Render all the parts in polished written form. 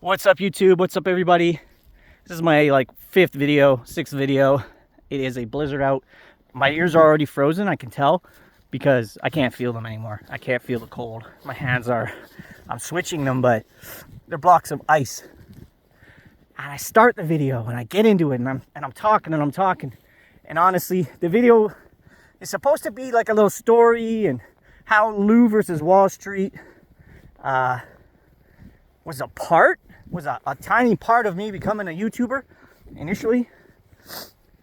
What's up, YouTube? What's up, everybody? This is my sixth video. It is a blizzard out. My ears are already frozen, I can tell, because I can't feel them anymore. I can't feel the cold. My hands are, I'm switching them, but they're blocks of ice. And I start the video and I get into it, and I'm talking. And honestly, the video is supposed to be like a little story and how Lou versus Wallstreet was a tiny part of me becoming a YouTuber initially.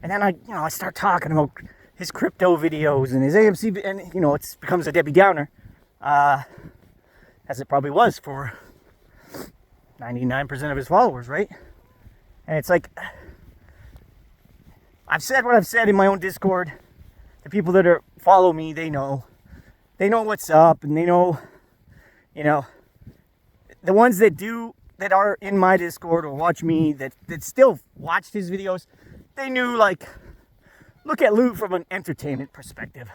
And then I start talking about his crypto videos and his AMC, and it becomes a Debbie Downer, as it probably was for 99% of his followers, right? And it's like, I've said what I've said in my own Discord. The people that follow me, they know what's up, and they know, the ones that are in my Discord or watch me, that still watched his videos, they knew, look at Lou from an entertainment perspective.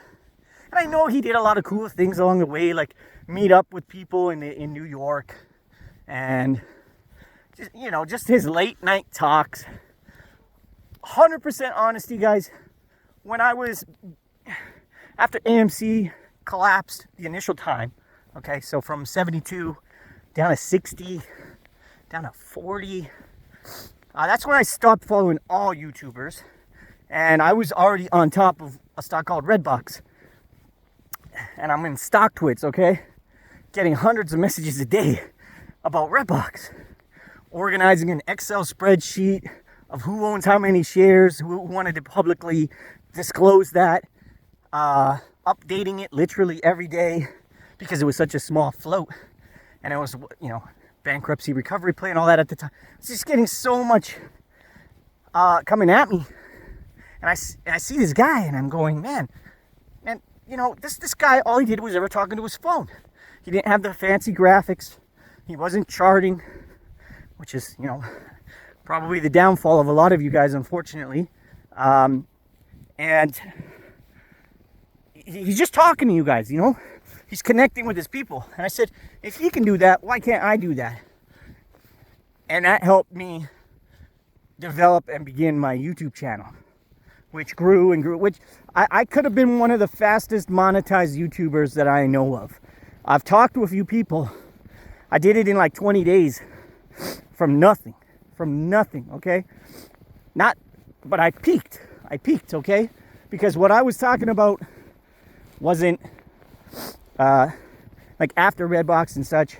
And I know he did a lot of cool things along the way, like meet up with people in New York, and just his late night talks. 100% honesty, guys. When I was, after AMC collapsed the initial time, okay, so from 72 down to 60, down to 40, that's when I stopped following all YouTubers, and I was already on top of a stock called Redbox, and I'm in StockTwits, okay, getting hundreds of messages a day about Redbox, organizing an Excel spreadsheet of who owns how many shares, who wanted to publicly disclose that, updating it literally every day because it was such a small float, and it was, bankruptcy recovery plan and all that at the time. It's just getting so much coming at me, and I see this guy, and I'm going, man, this guy, all he did was ever talking to his phone. He didn't have the fancy graphics. He wasn't charting, which is, probably the downfall of a lot of you guys, unfortunately. And he's just talking to you guys, He's connecting with his people. And I said, if he can do that, why can't I do that? And that helped me develop and begin my YouTube channel, which grew and grew, which I could have been one of the fastest monetized YouTubers that I know of. I've talked to a few people. I did it in 20 days from nothing, okay? But I peaked, okay? Because what I was talking about wasn't, after Redbox and such,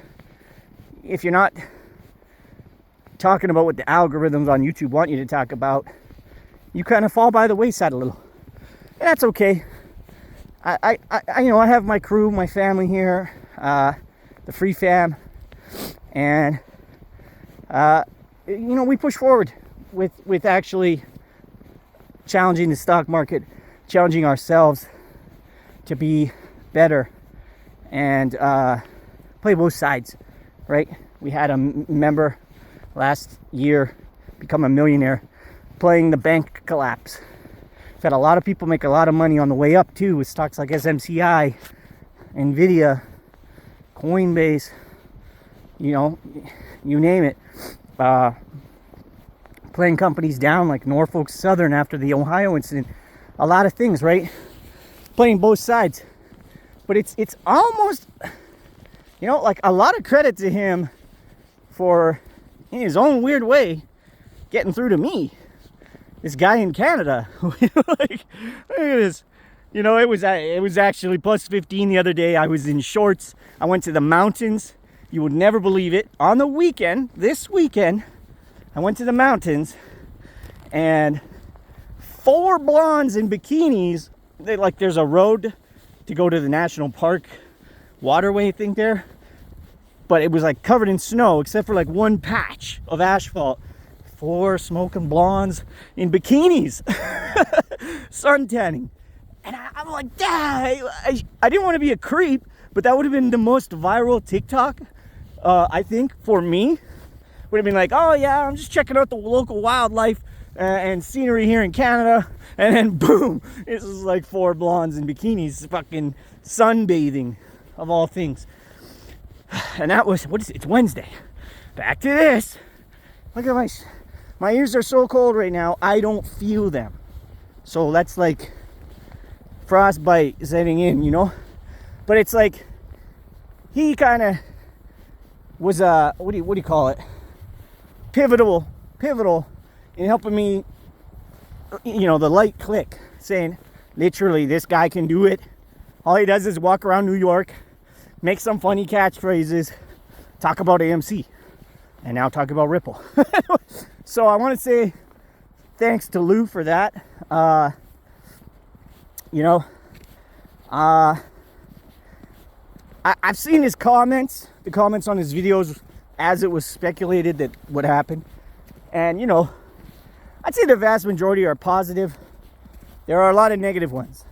if you're not talking about what the algorithms on YouTube want you to talk about, you kind of fall by the wayside a little. And that's okay. I have my crew, my family here, the free fam, and we push forward with actually challenging the stock market, challenging ourselves to be better, and play both sides, right? We had a member last year become a millionaire playing the bank collapse. We've had a lot of people make a lot of money on the way up too, with stocks like SMCI, Nvidia, Coinbase, you name it. Playing companies down like Norfolk Southern after the Ohio incident. A lot of things, right? Playing both sides. But it's almost, a lot of credit to him for, in his own weird way, getting through to me. This guy in Canada. Look at this. It was actually plus 15 the other day. I was in shorts. I went to the mountains. You would never believe it. On the weekend, this weekend, I went to the mountains, and 4 blondes in bikinis. There's a road to go to the national park waterway thing there, but it was covered in snow except for one patch of asphalt. 4 smoking blondes in bikinis, sun tanning, and I'm like, Dad, I didn't want to be a creep, but that would have been the most viral TikTok, I think, for me. Would have been like, oh yeah, I'm just checking out the local wildlife and scenery here in Canada, and then boom, this is 4 blondes in bikinis fucking sunbathing, of all things. And that was, it's Wednesday. back to this. Look at my ears are so cold right now, I don't feel them. So that's like frostbite setting in, you know? But it's like, he kind of was, what do you call it? Pivotal in helping me, you know, the light click, saying, literally, this guy can do it. All he does is walk around New York, make some funny catchphrases, talk about AMC, and now talk about Ripple. So I want to say thanks to Lou for that. You know, I've seen his comments, the comments on his videos as it was speculated that would happen. And, you know, I'd say the vast majority are positive. There are a lot of negative ones,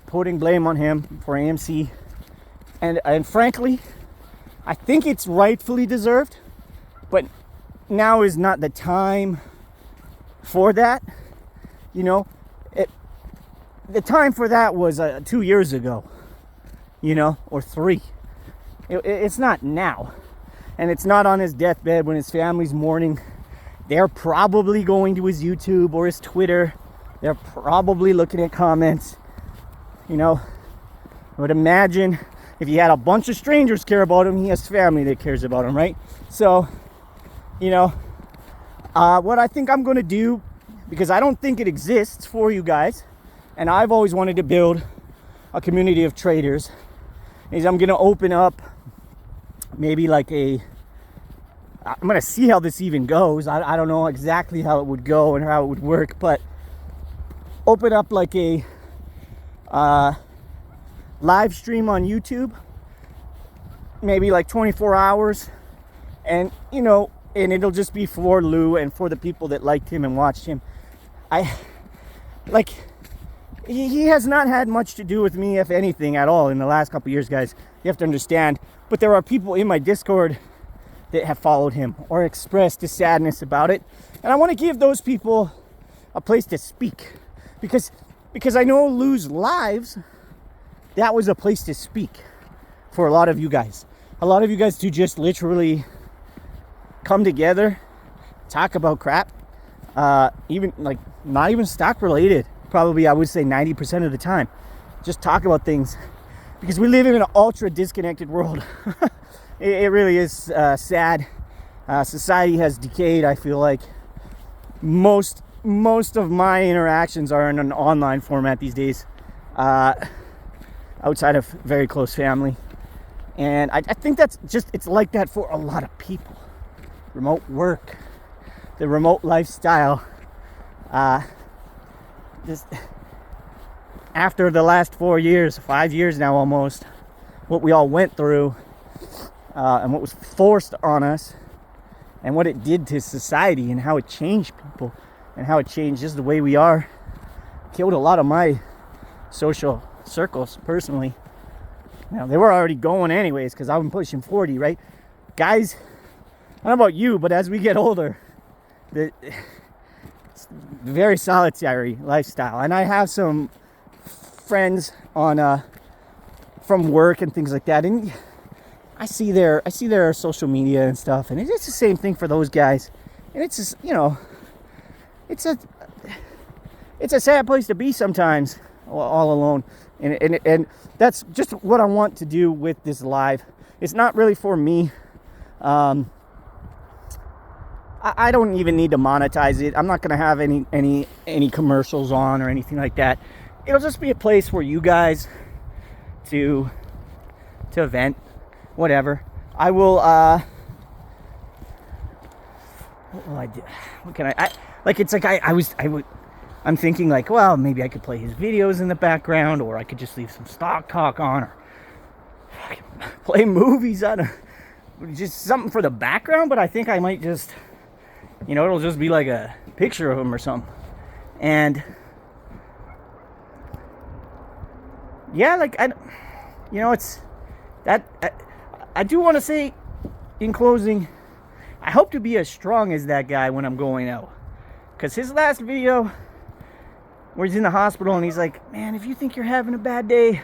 putting blame on him for AMC. And frankly, I think it's rightfully deserved, but now is not the time for that. You know, the time for that was 2 years ago, you know, or 3. It's not now. And it's not on his deathbed when his family's mourning. They're probably going to his YouTube or his Twitter. They're probably looking at comments. You know, I would imagine if he had a bunch of strangers care about him, he has family that cares about him, right? So, you know, what I think I'm going to do, because I don't think it exists for you guys, and I've always wanted to build a community of traders, is I'm going to open up maybe like I'm going to see how this even goes. I don't know exactly how it would go and how it would work, but open up like a live stream on YouTube, maybe like 24 hours, and you know, and it'll just be for Lou and for the people that liked him and watched him. He has not had much to do with me, if anything, at all in the last couple years, guys. You have to understand. But there are people in my Discord that have followed him or expressed a sadness about it, and I want to give those people a place to speak, because I know Lou's lives, that was a place to speak for a lot of you guys. A lot of you guys to just literally come together, talk about crap, even like not even stock related. Probably I would say 90% of the time, just talk about things, because we live in an ultra disconnected world. It really is sad. Society has decayed. I feel like most of my interactions are in an online format these days, outside of very close family. And I think that's just, it's like that for a lot of people. Remote work, the remote lifestyle. Just after the last 4 years, 5 years now almost, what we all went through, and what was forced on us, and what it did to society, and how it changed people, and how it changed just the way we are, killed a lot of my social circles personally. Now, they were already going anyways, because I'm pushing 40, right? Guys, I don't know about you, but as we get older, it's very solitary lifestyle. And I have some friends on from work and things like that, and I see their social media and stuff, and it's the same thing for those guys. And it's just, you know, it's a sad place to be sometimes, all alone. And that's just what I want to do with this live. It's not really for me. I don't even need to monetize it. I'm not going to have any commercials on or anything like that. It'll just be a place for you guys to vent, whatever. I will, what will I do? What can I like, it's like I'm thinking like, well, maybe I could play his videos in the background, or I could just leave some stock talk on, or play movies on, just something for the background. But I think I might just, you know, it'll just be like a picture of him or something. And yeah, like, you know, it's that I do want to say in closing, I hope to be as strong as that guy when I'm going out, because his last video where he's in the hospital and he's like, man, if you think you're having a bad day,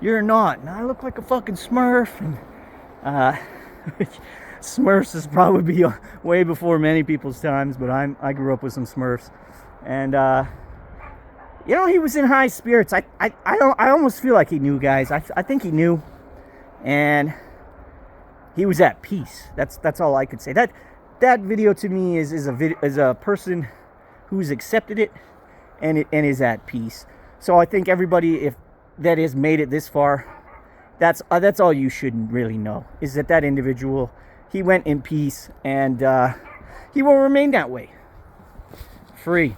you're not. And I look like a fucking smurf. And Smurfs is probably way before many people's times, but I grew up with some Smurfs, and you know, he was in high spirits. I almost feel like he knew, guys. I think he knew, and he was at peace. That's all I could say. That video to me is a person who's accepted it and is at peace. So I think everybody, if that has made it this far, that's all you should really know, is that individual, he went in peace, and he will remain that way, free.